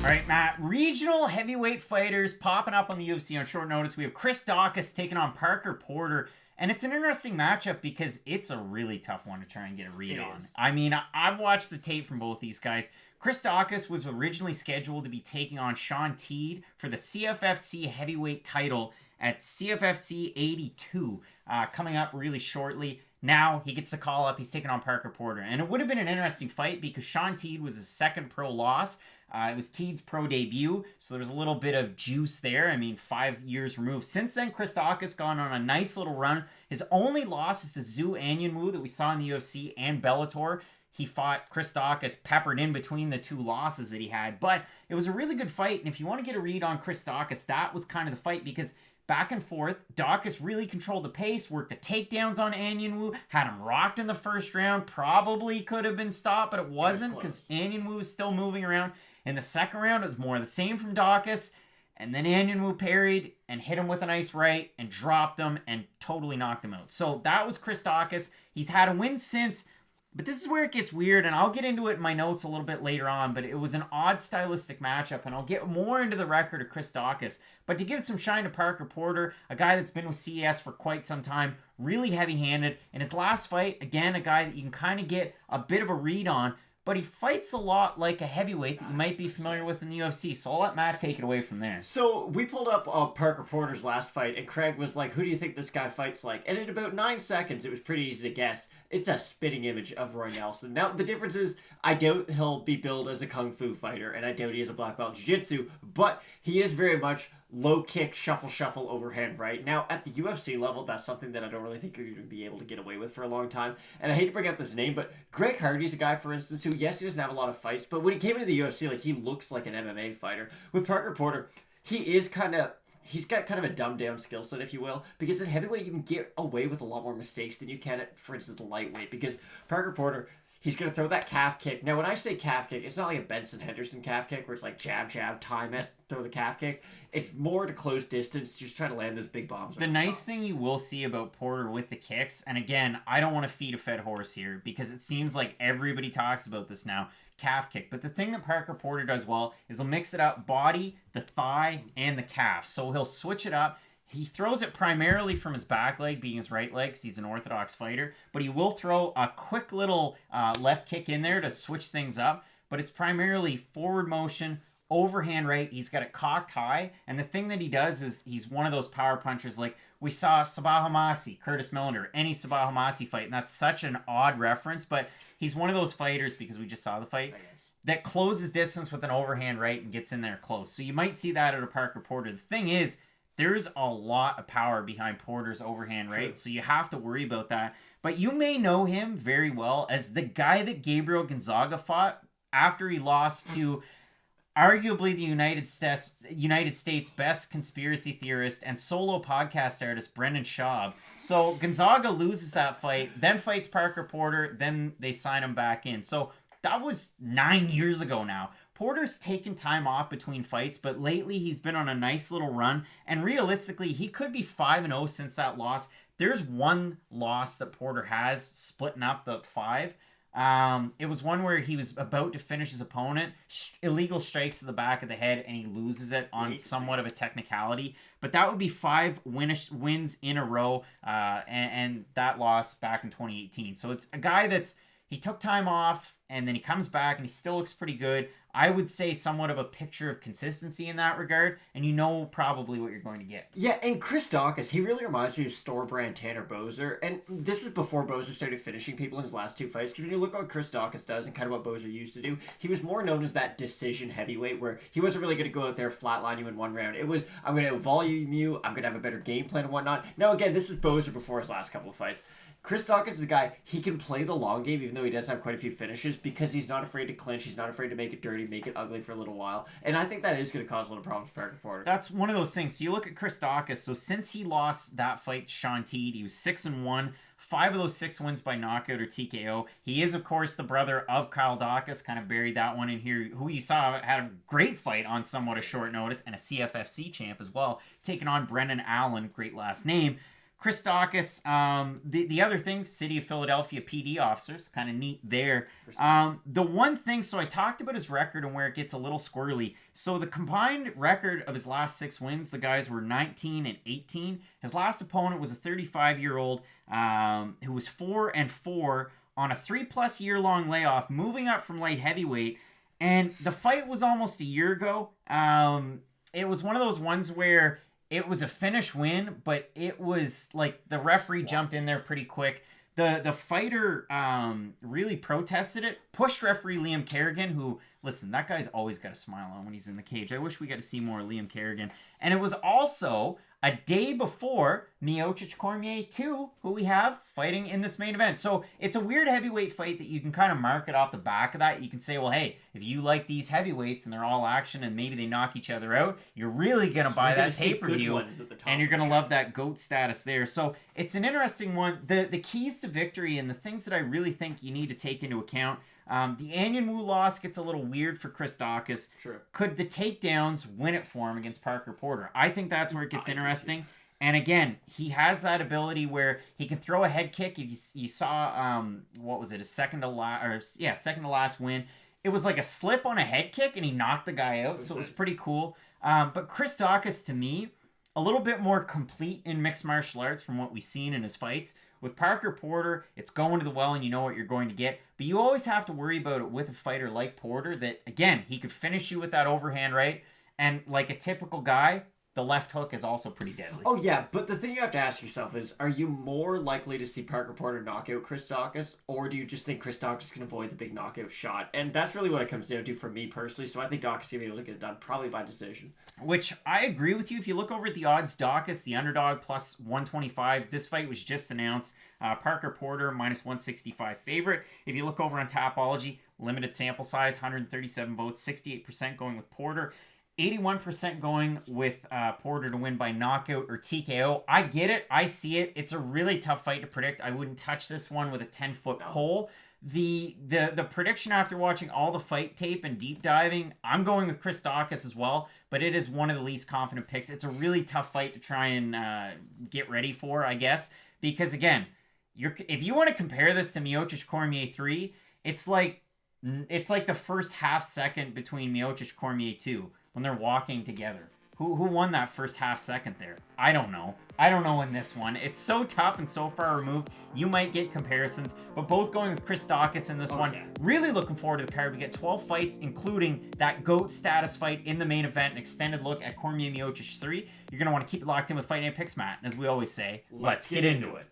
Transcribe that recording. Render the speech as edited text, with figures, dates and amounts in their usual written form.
All right, Matt. Regional heavyweight fighters popping up on the UFC on short notice. We have Chris Daukaus taking on Parker Porter. And it's an interesting matchup because it's a really tough one to try and get a read on. I mean, I've watched the tape from both these guys. Chris Daukaus was originally scheduled to be taking on Sean Teed for the CFFC heavyweight title at CFFC 82, coming up really shortly. Now he gets a call up. He's taking on Parker Porter. And it would have been an interesting fight because Sean Teed was his second pro loss. It was Teed's pro debut, so there's a little bit of juice there. I mean, 5 years removed. Since then, Chris Daukaus gone on a nice little run. His only loss is to Zhu Anyanwu that we saw in the UFC and Bellator. He fought Chris Daukaus peppered in between the two losses that he had. But it was a really good fight, and if you want to get a read on Chris Daukaus, that was kind of the fight because back and forth, Daukaus really controlled the pace, worked the takedowns on Anyanwu, had him rocked in the first round. Probably could have been stopped, but it wasn't because Anyanwu was still moving around. In the second round, it was more of the same from Daukaus. And then Anyanwu parried and hit him with a nice right and dropped him and totally knocked him out. So that was Chris Daukaus. He's had a win since, but this is where it gets weird, and I'll get into it in my notes a little bit later on, but it was an odd stylistic matchup, and I'll get more into the record of Chris Daukaus. But to give some shine to Parker Porter, a guy that's been with CES for quite some time, really heavy-handed. In his last fight, again, a guy that you can kind of get a bit of a read on, but he fights a lot like a heavyweight that you might be familiar with in the UFC. So I'll let Matt take it away from there. So we pulled up Parker Porter's last fight, and Craig was like, who do you think this guy fights like? And in about 9 seconds, it was pretty easy to guess. It's a spitting image of Roy Nelson. Now, the difference is, I doubt he'll be billed as a kung fu fighter, and I doubt he is a black belt in jiu-jitsu, but he is very much low kick, shuffle, overhand right. Now, at the UFC level, that's something that I don't really think you're going to be able to get away with for a long time. And I hate to bring up this name, but Greg Hardy's a guy, for instance, who, yes, he doesn't have a lot of fights, but when he came into the UFC, like, he looks like an MMA fighter. With Parker Porter, he's got kind of a dumbed down skill set, if you will, because at heavyweight, you can get away with a lot more mistakes than you can at, for instance, the lightweight, because Parker Porter, he's going to throw that calf kick. Now, when I say calf kick, it's not like a Benson Henderson calf kick where it's like jab, time it, throw the calf kick. It's more to close distance, just try to land those big bombs. The nice thing you will see about Porter with the kicks, and again, I don't want to feed a fed horse here because it seems like everybody talks about this now, calf kick. But the thing that Parker Porter does well is he'll mix it up, body, the thigh, and the calf. So he'll switch it up. He throws it primarily from his back leg, being his right leg, because he's an orthodox fighter. But he will throw a quick little left kick in there to switch things up. But it's primarily forward motion, overhand right. He's got it cocked high. And the thing that he does is he's one of those power punchers. Like we saw Sabah Homasi, Curtis Millender, any Sabah Homasi fight. And that's such an odd reference. But he's one of those fighters, because we just saw the fight, that closes distance with an overhand right and gets in there close. So you might see that out of Parker Porter. The thing is, there's a lot of power behind Porter's overhand right, so you have to worry about that. But you may know him very well as the guy that Gabriel Gonzaga fought after he lost to arguably the United States' best conspiracy theorist and solo podcast artist, Brendan Schaub. So Gonzaga loses that fight, then fights Parker Porter, then they sign him back in. So that was 9 years ago now. Porter's taken time off between fights, but lately he's been on a nice little run. And realistically, he could be 5-0 since that loss. There's one loss that Porter has, splitting up the 5. It was one where he was about to finish his opponent, illegal strikes to the back of the head, and he loses it on somewhat of a technicality. But that would be 5 wins in a row, and that loss back in 2018. So it's a guy he took time off, and then he comes back, and he still looks pretty good. I would say somewhat of a picture of consistency in that regard, and you know probably what you're going to get. Yeah, and Chris Daukaus, he really reminds me of store brand Tanner Boser, and this is before Boser started finishing people in his last 2 fights, because when you look at what Chris Daukaus does and kind of what Boser used to do, he was more known as that decision heavyweight, where he wasn't really going to go out there flatline you in one round. It was, I'm going to volume you, I'm going to have a better game plan and whatnot. Now again, this is Boser before his last couple of fights. Chris Daukaus is a guy, he can play the long game, even though he does have quite a few finishes, because he's not afraid to clinch, he's not afraid to make it dirty, make it ugly for a little while. And I think that is going to cause a little problems for Parker Porter. That's one of those things. So you look at Chris Daukaus, so since he lost that fight to Sean Teed, he was 6-1. 5 of those 6 wins by knockout or TKO. He is, of course, the brother of Kyle Daukaus, kind of buried that one in here, who you saw had a great fight on somewhat a short notice, and a CFFC champ as well, taking on Brendan Allen, great last name. Chris Daukaus, the other thing, City of Philadelphia PD officers, kind of neat there. The one thing, so I talked about his record and where it gets a little squirrely. So the combined record of his last 6 wins, the guys were 19 and 18. His last opponent was a 35-year-old who was 4-4 on a 3+ year long layoff, moving up from light heavyweight. And the fight was almost a year ago. It was one of those ones where it was a finish win, but it was like the referee jumped in there pretty quick. The fighter really protested it, pushed referee Liam Kerrigan, who, listen, that guy's always got a smile on when he's in the cage. I wish we got to see more Liam Kerrigan. And it was also a day before Miocic Cormier 2, who we have fighting in this main event. So it's a weird heavyweight fight that you can kind of market off the back of that. You can say, well, hey, if you like these heavyweights and they're all action and maybe they knock each other out, you're really going to buy that pay-per-view and you're going to love that GOAT status there. So it's an interesting one. The keys to victory and the things that I really think you need to take into account. The Anion Wu loss gets a little weird for Chris Daukaus. True. Could the takedowns win it for him against Parker Porter? I think that's where it gets interesting. And again, he has that ability where he can throw a head kick. If you saw, what was it, second to last win. It was like a slip on a head kick, and he knocked the guy out. So it was pretty cool. But Chris Daukaus, to me, a little bit more complete in mixed martial arts from what we've seen in his fights. With Parker Porter, it's going to the well and you know what you're going to get. But you always have to worry about it with a fighter like Porter that, again, he could finish you with that overhand right. And like a typical guy, the left hook is also pretty deadly. Oh, yeah, but the thing you have to ask yourself is, are you more likely to see Parker Porter knock out Chris Daukaus, or do you just think Chris Daukaus can avoid the big knockout shot? And that's really what it comes down to for me personally, so I think Daukaus will be able to get it done, probably by decision. Which, I agree with you. If you look over at the odds, Daukaus, the underdog, plus 125. This fight was just announced. Parker Porter, minus 165 favorite. If you look over on Tapology, limited sample size, 137 votes, 68% going with Porter. 81% going with Porter to win by knockout or TKO. I get it. I see it. It's a really tough fight to predict. I wouldn't touch this one with a 10-foot pole. The prediction after watching all the fight tape and deep diving, I'm going with Chris Daukaus as well, but it is one of the least confident picks. It's a really tough fight to try and get ready for, I guess, because again, if you want to compare this to Miocic Cormier 3, it's like the first half second between Miocic Cormier 2 when they're walking together. Who won that first half second there? I don't know. I don't know in this one. It's so tough and so far removed. You might get comparisons, but both going with Chris Daukaus in this one. Really looking forward to the card. We get 12 fights, including that GOAT status fight in the main event, an extended look at Cormier Miocic 3. You're going to want to keep it locked in with Fight Night Picks, Matt. And as we always say, let's get into it.